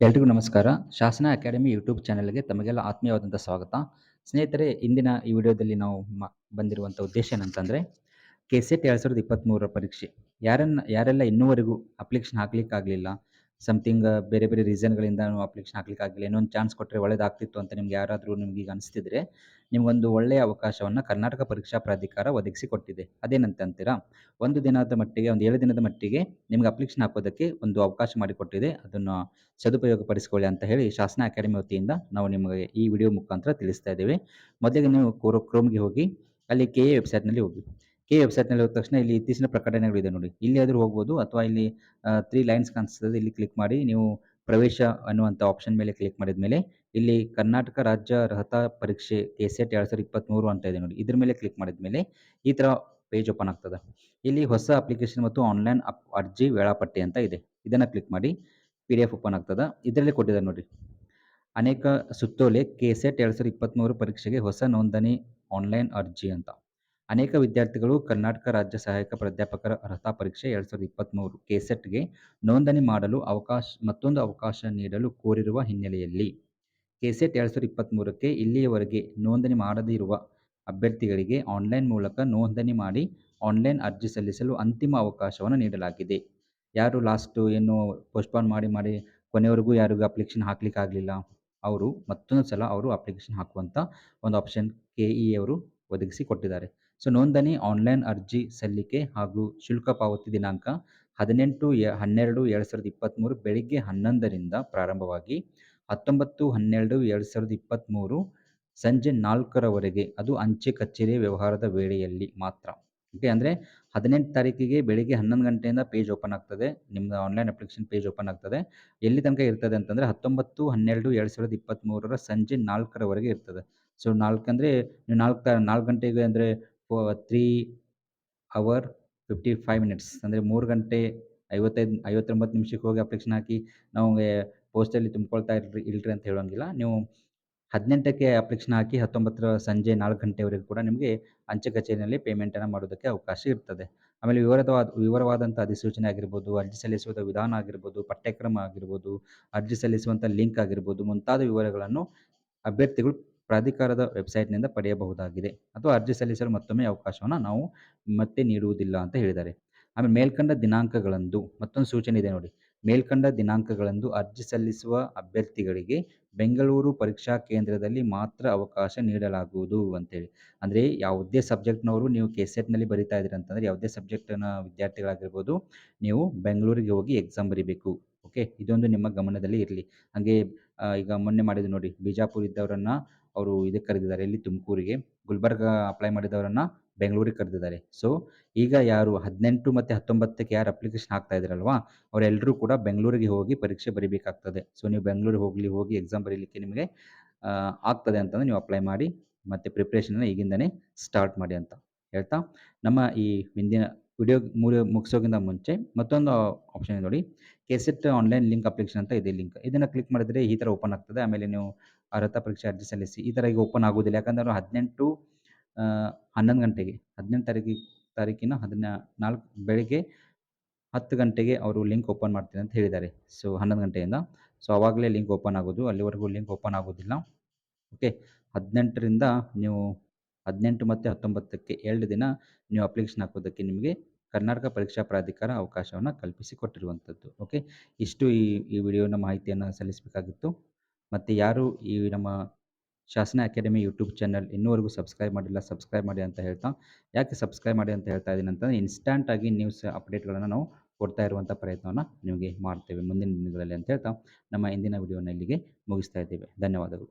ಎಲ್ರಿಗೂ ನಮಸ್ಕಾರ. ಶಾಸನ ಅಕಾಡೆಮಿ ಯೂಟ್ಯೂಬ್ ಚಾನೆಲ್‌ಗೆ ತಮಗೆಲ್ಲ ಆತ್ಮೀಯವಾದಂಥ ಸ್ವಾಗತ. ಸ್ನೇಹಿತರೆ, ಇಂದಿನ ಈ ವಿಡಿಯೋದಲ್ಲಿ ನಾವು ಬಂದಿರುವಂಥ ಉದ್ದೇಶ ಏನಂತಂದ್ರೆ, ಕೆಸೆಟ್ 2023ರ ಪರೀಕ್ಷೆ ಯಾರೆಲ್ಲ ಇನ್ನೂವರೆಗೂ ಅಪ್ಲಿಕೇಶನ್ ಹಾಕ್ಲಿಕ್ಕಾಗಲಿಲ್ಲ, ಸಮಥಿಂಗ್ ಬೇರೆ ಬೇರೆ ರೀಸನ್‌ಗಳಿಂದ ಅಪ್ಲಿಕೇಶನ್ ಹಾಕ್ಲಿಕ್ಕಾಗಿಲ್ಲ, ಇನ್ನೊಂದು ಚಾನ್ಸ್ ಕೊಟ್ಟರೆ ಒಳ್ಳೆಯದಾಗ್ತಿತ್ತು ಅಂತ ನಿಮ್ಗೆ ಅನಿಸ್ತಿದ್ರೆ, ನಿಮಗೊಂದು ಒಳ್ಳೆಯ ಅವಕಾಶವನ್ನು ಕರ್ನಾಟಕ ಪರೀಕ್ಷಾ ಪ್ರಾಧಿಕಾರ ಒದಗಿಸಿಕೊಟ್ಟಿದೆ. ಅದೇನಂತ ಅಂತೀರಾ? ಒಂದು ದಿನದ ಮಟ್ಟಿಗೆ, ಒಂದು 7 ದಿನದ ಮಟ್ಟಿಗೆ ನಿಮ್ಗೆ ಅಪ್ಲಿಕೇಶನ್ ಹಾಕೋದಕ್ಕೆ ಒಂದು ಅವಕಾಶ ಮಾಡಿಕೊಟ್ಟಿದೆ. ಅದನ್ನು ಸದುಪಯೋಗ ಪಡಿಸಿಕೊಳ್ಳಿ ಅಂತ ಹೇಳಿ ಶಾಸನ ಅಕಾಡೆಮಿ ವತಿಯಿಂದ ನಾವು ನಿಮಗೆ ಈ ವಿಡಿಯೋ ಮುಖಾಂತರ ತಿಳಿಸ್ತಾ ಇದ್ದೇವೆ. ಮೊದಲಿಗೆ ನೀವು ಕ್ರೋಮ್‌ಗೆ ಹೋಗಿ ಅಲ್ಲಿ ಕೆಎ ವೆಬ್‌ಸೈಟ್‌ನಲ್ಲಿ ಹೋಗಿ. ಕೆಎ ವೆಬ್‌ಸೈಟ್‌ನಲ್ಲಿ ಹೋದ ತಕ್ಷಣ ಇಲ್ಲಿ ಇತ್ತೀಚಿನ ಪ್ರಕಟಣೆಗಳಿದೆ ನೋಡಿ. ಇಲ್ಲಿ ಆದರೂ ಹೋಗ್ಬೋದು, ಅಥವಾ ಇಲ್ಲಿ 3 ಲೈನ್ಸ್ ಕಾಣಿಸ್ತದೆ, ಇಲ್ಲಿ ಕ್ಲಿಕ್ ಮಾಡಿ ನೀವು ಪ್ರವೇಶ ಅನ್ನುವಂಥ ಆಪ್ಷನ್ ಮೇಲೆ ಕ್ಲಿಕ್ ಮಾಡಿದ ಮೇಲೆ ಇಲ್ಲಿ ಕರ್ನಾಟಕ ರಾಜ್ಯ ಅರ್ಹತಾ ಪರೀಕ್ಷೆ ಕೆಸೆಟ್ 2023 ಅಂತ ಇದೆ ನೋಡಿ. ಇದ್ರ ಮೇಲೆ ಕ್ಲಿಕ್ ಮಾಡಿದ ಮೇಲೆ ಈ ಥರ ಪೇಜ್ ಓಪನ್ ಆಗ್ತದೆ. ಇಲ್ಲಿ ಹೊಸ ಅಪ್ಲಿಕೇಶನ್ ಮತ್ತು ಆನ್ಲೈನ್ ಅರ್ಜಿ ವೇಳಾಪಟ್ಟಿ ಅಂತ ಇದೆ. ಇದನ್ನು ಕ್ಲಿಕ್ ಮಾಡಿ PDF ಓಪನ್ ಆಗ್ತದೆ. ಇದರಲ್ಲಿ ಕೊಟ್ಟಿದ್ದಾರೆ ನೋಡಿ. ಅನೇಕ ಸುತ್ತೋಲೆ ಕೆಸೆಟ್ 2023 ಪರೀಕ್ಷೆಗೆ ಹೊಸ ನೋಂದಣಿ ಆನ್ಲೈನ್ ಅರ್ಜಿ ಅಂತ. ಅನೇಕ ವಿದ್ಯಾರ್ಥಿಗಳು ಕರ್ನಾಟಕ ರಾಜ್ಯ ಸಹಾಯಕ ಪ್ರಾಧ್ಯಾಪಕರ ಅರ್ಹತಾ ಪರೀಕ್ಷೆ 2023 ಕೆಸೆಟ್‌ಗೆ ನೋಂದಣಿ ಮಾಡಲು ಮತ್ತೊಂದು ಅವಕಾಶ ನೀಡಲು ಕೋರಿರುವ ಹಿನ್ನೆಲೆಯಲ್ಲಿ ಕೆಸೆಟ್ 2023ಕ್ಕೆ ಇಲ್ಲಿಯವರೆಗೆ ನೋಂದಣಿ ಮಾಡದಿರುವ ಅಭ್ಯರ್ಥಿಗಳಿಗೆ ಆನ್ಲೈನ್ ಮೂಲಕ ನೋಂದಣಿ ಮಾಡಿ ಆನ್ಲೈನ್ ಅರ್ಜಿ ಸಲ್ಲಿಸಲು ಅಂತಿಮ ಅವಕಾಶವನ್ನು ನೀಡಲಾಗಿದೆ. ಯಾರು ಲಾಸ್ಟು ಏನು ಪೋಸ್ಟ್‌ಪೋನ್ ಮಾಡಿ ಕೊನೆವರೆಗೂ ಯಾರಿಗೂ ಅಪ್ಲಿಕೇಶನ್ ಹಾಕ್ಲಿಕ್ಕಾಗಲಿಲ್ಲ, ಅವರು ಮತ್ತೊಂದು ಸಲ ಅಪ್ಲಿಕೇಶನ್ ಹಾಕುವಂಥ ಒಂದು ಆಪ್ಷನ್ ಕೆಇಎ ಅವರು ಒದಗಿಸಿ ಕೊಟ್ಟಿದ್ದಾರೆ. ಸೊ ನೋಂದಣಿ, ಆನ್ಲೈನ್ ಅರ್ಜಿ ಸಲ್ಲಿಕೆ ಹಾಗೂ ಶುಲ್ಕ ಪಾವತಿ ದಿನಾಂಕ 18/12/2023 ಬೆಳಿಗ್ಗೆ 11ರಿಂದ ಪ್ರಾರಂಭವಾಗಿ 19/12/2023 ಸಂಜೆ 4ರವರೆಗೆ, ಅದು ಅಂಚೆ ಕಚೇರಿ ವ್ಯವಹಾರದ ವೇಳೆಯಲ್ಲಿ ಮಾತ್ರ. ಓಕೆ, ಅಂದರೆ 18 ತಾರೀಕಿಗೆ ಬೆಳಿಗ್ಗೆ 11 ಗಂಟೆಯಿಂದ ಪೇಜ್ ಓಪನ್ ಆಗ್ತದೆ. ನಿಮ್ಮದು ಆನ್ಲೈನ್ ಅಪ್ಲಿಕೇಶನ್ ಪೇಜ್ ಓಪನ್ ಆಗ್ತದೆ. ಎಲ್ಲಿ ತನಕ ಇರ್ತದೆ ಅಂತಂದರೆ 19/12/2023 ಸಂಜೆ 4ರವರೆಗೆ ಇರ್ತದೆ. ಸೊ 4 ಅಂದರೆ ನೀವು 4 ಗಂಟೆಗೆ ಅಂದರೆ 3 ಅವರ್ 55 ಮಿನಿಟ್ಸ್ ಅಂದರೆ 3 ಗಂಟೆ 59 ನಿಮಿಷಕ್ಕೆ ಹೋಗಿ ಅಪ್ಲಿಕೇಶನ್ ಹಾಕಿ ನಮಗೆ ಪೋಸ್ಟಲ್ಲಿ ತುಂಬಿಕೊಳ್ತಾ ಇಲ್ರಿ ಅಂತ ಹೇಳೋಂಗಿಲ್ಲ. ನೀವು 18ಕ್ಕೆ ಅಪ್ಲಿಕೇಶನ್ ಹಾಕಿ 19ರ ಸಂಜೆ 4 ಗಂಟೆವರೆಗೂ ಕೂಡ ನಿಮಗೆ ಅಂಚೆ ಕಚೇರಿಯಲ್ಲಿ ಪೇಮೆಂಟನ್ನು ಮಾಡೋದಕ್ಕೆ ಅವಕಾಶ ಇರ್ತದೆ. ಆಮೇಲೆ ವಿವರವಾದಂಥ ಅಧಿಸೂಚನೆ ಆಗಿರ್ಬೋದು, ಅರ್ಜಿ ಸಲ್ಲಿಸುವ ವಿಧಾನ ಆಗಿರ್ಬೋದು, ಪಠ್ಯಕ್ರಮ ಆಗಿರ್ಬೋದು, ಅರ್ಜಿ ಸಲ್ಲಿಸುವಂಥ ಲಿಂಕ್ ಆಗಿರ್ಬೋದು, ಮುಂತಾದ ವಿವರಗಳನ್ನು ಅಭ್ಯರ್ಥಿಗಳು ಪ್ರಾಧಿಕಾರದ ವೆಬ್‌ಸೈಟ್‌ನಿಂದ ಪಡೆಯಬಹುದಾಗಿದೆ. ಅಥವಾ ಅರ್ಜಿ ಸಲ್ಲಿಸಲು ಮತ್ತೊಮ್ಮೆ ಅವಕಾಶವನ್ನು ನಾವು ಮತ್ತೆ ನೀಡುವುದಿಲ್ಲ ಅಂತ ಹೇಳಿದ್ದಾರೆ. ಆಮೇಲೆ ಮೇಲ್ಕಂಡ ದಿನಾಂಕಗಳಂದು ಮತ್ತೊಂದು ಸೂಚನೆ ಇದೆ ನೋಡಿ. ಮೇಲ್ಕಂಡ ದಿನಾಂಕಗಳಂದು ಅರ್ಜಿ ಸಲ್ಲಿಸುವ ಅಭ್ಯರ್ಥಿಗಳಿಗೆ ಬೆಂಗಳೂರು ಪರೀಕ್ಷಾ ಕೇಂದ್ರದಲ್ಲಿ ಮಾತ್ರ ಅವಕಾಶ ನೀಡಲಾಗುವುದು ಅಂತೇಳಿ. ಅಂದರೆ ಯಾವುದೇ ಸಬ್ಜೆಕ್ಟ್‌ನವರು ನೀವು ಕೆಸೆಟ್‌ನಲ್ಲಿ ಬರಿತಾ ಇದ್ದೀರಿ ಅಂತಂದರೆ, ಯಾವುದೇ ಸಬ್ಜೆಕ್ಟ್‌ನ ವಿದ್ಯಾರ್ಥಿಗಳಾಗಿರ್ಬೋದು, ನೀವು ಬೆಂಗಳೂರಿಗೆ ಹೋಗಿ ಎಕ್ಸಾಮ್ ಬರಿಬೇಕು. ಓಕೆ, ಇದೊಂದು ನಿಮ್ಮ ಗಮನದಲ್ಲಿ ಇರಲಿ. ಹಾಗೆ ಈಗ ಮೊನ್ನೆ ಮಾಡಿದ್ರು ನೋಡಿ, ಬಿಜಾಪುರ ಇದ್ದವರನ್ನು ಅವರು ಇದಕ್ಕೆ ಕರೆದಿದ್ದಾರೆ, ಎಲ್ಲಿ ತುಮಕೂರಿಗೆ. ಗುಲ್ಬರ್ಗ ಅಪ್ಲೈ ಮಾಡಿದವರನ್ನು ಬೆಂಗಳೂರಿಗೆ ಕರೆದಿದ್ದಾರೆ. ಸೊ ಈಗ ಯಾರು 18 ಮತ್ತು 19ಕ್ಕೆ ಯಾರು ಅಪ್ಲಿಕೇಶನ್ ಹಾಕ್ತಾ ಇದ್ದೀರಲ್ವಾ, ಅವರೆಲ್ಲರೂ ಕೂಡ ಬೆಂಗಳೂರಿಗೆ ಹೋಗಿ ಪರೀಕ್ಷೆ ಬರಿಬೇಕಾಗ್ತದೆ. ಸೊ ನೀವು ಬೆಂಗಳೂರಿಗೆ ಹೋಗಿ ಎಕ್ಸಾಮ್ ಬರೀಲಿಕ್ಕೆ ನಿಮಗೆ ಆಗ್ತದೆ ಅಂತಂದರೆ ನೀವು ಅಪ್ಲೈ ಮಾಡಿ ಮತ್ತು ಪ್ರಿಪ್ರೇಷನನ್ನು ಈಗಿಂದನೇ ಸ್ಟಾರ್ಟ್ ಮಾಡಿ ಅಂತ ಹೇಳ್ತಾ, ನಮ್ಮ ಈ ಹಿಂದಿನ ವಿಡಿಯೋ ಮುಗಿಸೋಕ್ಕಿಂತ ಮುಂಚೆ ಮತ್ತೊಂದು ಆಪ್ಷನ್ ಇದೆ ನೋಡಿ. ಕೆಸೆಟ್ ಆನ್ಲೈನ್ ಲಿಂಕ್ ಅಪ್ಲಿಕೇಶನ್ ಅಂತ ಇದೆ ಲಿಂಕ್. ಇದನ್ನು ಕ್ಲಿಕ್ ಮಾಡಿದರೆ ಈ ಥರ ಓಪನ್ ಆಗ್ತದೆ. ಆಮೇಲೆ ನೀವು ಅರ್ಹತಾ ಪರೀಕ್ಷೆ ಅರ್ಜಿ ಸಲ್ಲಿಸಿ. ಈ ಥರ ಈಗ ಓಪನ್ ಆಗೋದಿಲ್ಲ. ಯಾಕಂದ್ರೆ 11 ಗಂಟೆಗೆ 18 ತಾರೀಕಿನ 14 ಬೆಳಿಗ್ಗೆ 10 ಗಂಟೆಗೆ ಅವರು ಲಿಂಕ್ ಓಪನ್ ಮಾಡ್ತೀನಿ ಅಂತ ಹೇಳಿದ್ದಾರೆ. ಸೊ 11 ಗಂಟೆಯಿಂದ. ಸೊ ಆವಾಗಲೇ ಲಿಂಕ್ ಓಪನ್ ಆಗೋದು. ಅಲ್ಲಿವರೆಗೂ ಲಿಂಕ್ ಓಪನ್ ಆಗೋದಿಲ್ಲ. ಓಕೆ, 18ರಿಂದ ನೀವು 18 ಮತ್ತು 19ಕ್ಕೆ 2 ದಿನ ನೀವು ಅಪ್ಲಿಕೇಶನ್ ಹಾಕೋದಕ್ಕೆ ನಿಮಗೆ ಕರ್ನಾಟಕ ಪರೀಕ್ಷಾ ಪ್ರಾಧಿಕಾರ ಅವಕಾಶವನ್ನು ಕಲ್ಪಿಸಿಕೊಟ್ಟಿರುವಂಥದ್ದು. ಓಕೆ, ಇಷ್ಟು ಈ ವಿಡಿಯೋನ ಮಾಹಿತಿಯನ್ನು ಸಲ್ಲಿಸಬೇಕಾಗಿತ್ತು. ಮತ್ತು ಯಾರು ಈ ನಮ್ಮ ಶಾಸನ ಅಕಾಡೆಮಿ ಯೂಟ್ಯೂಬ್ ಚಾನಲ್ ಇನ್ನೂವರೆಗೂ ಸಬ್ಸ್ಕ್ರೈಬ್ ಮಾಡಿಲ್ಲ, ಸಬ್ಸ್ಕ್ರೈಬ್ ಮಾಡಿ ಅಂತ ಹೇಳ್ತಾ, ಯಾಕೆ ಸಬ್ಸ್ಕ್ರೈಬ್ ಮಾಡಿ ಅಂತ ಹೇಳ್ತಾ ಇದ್ದೀನಿ ಅಂತಂದರೆ, ಇನ್ಸ್ಟಾಂಟಾಗಿ ನ್ಯೂಸ್ ಅಪ್ಡೇಟ್ಗಳನ್ನು ನಾವು ಕೊಡ್ತಾ ಇರುವಂಥ ಪ್ರಯತ್ನವನ್ನು ನಿಮಗೆ ಮಾಡ್ತೇವೆ ಮುಂದಿನ ದಿನಗಳಲ್ಲಿ ಅಂತ ಹೇಳ್ತಾ, ನಮ್ಮ ಇಂದಿನ ವಿಡಿಯೋನ ಇಲ್ಲಿಗೆ ಮುಗಿಸ್ತಾ ಇದ್ದೇವೆ. ಧನ್ಯವಾದಗಳು.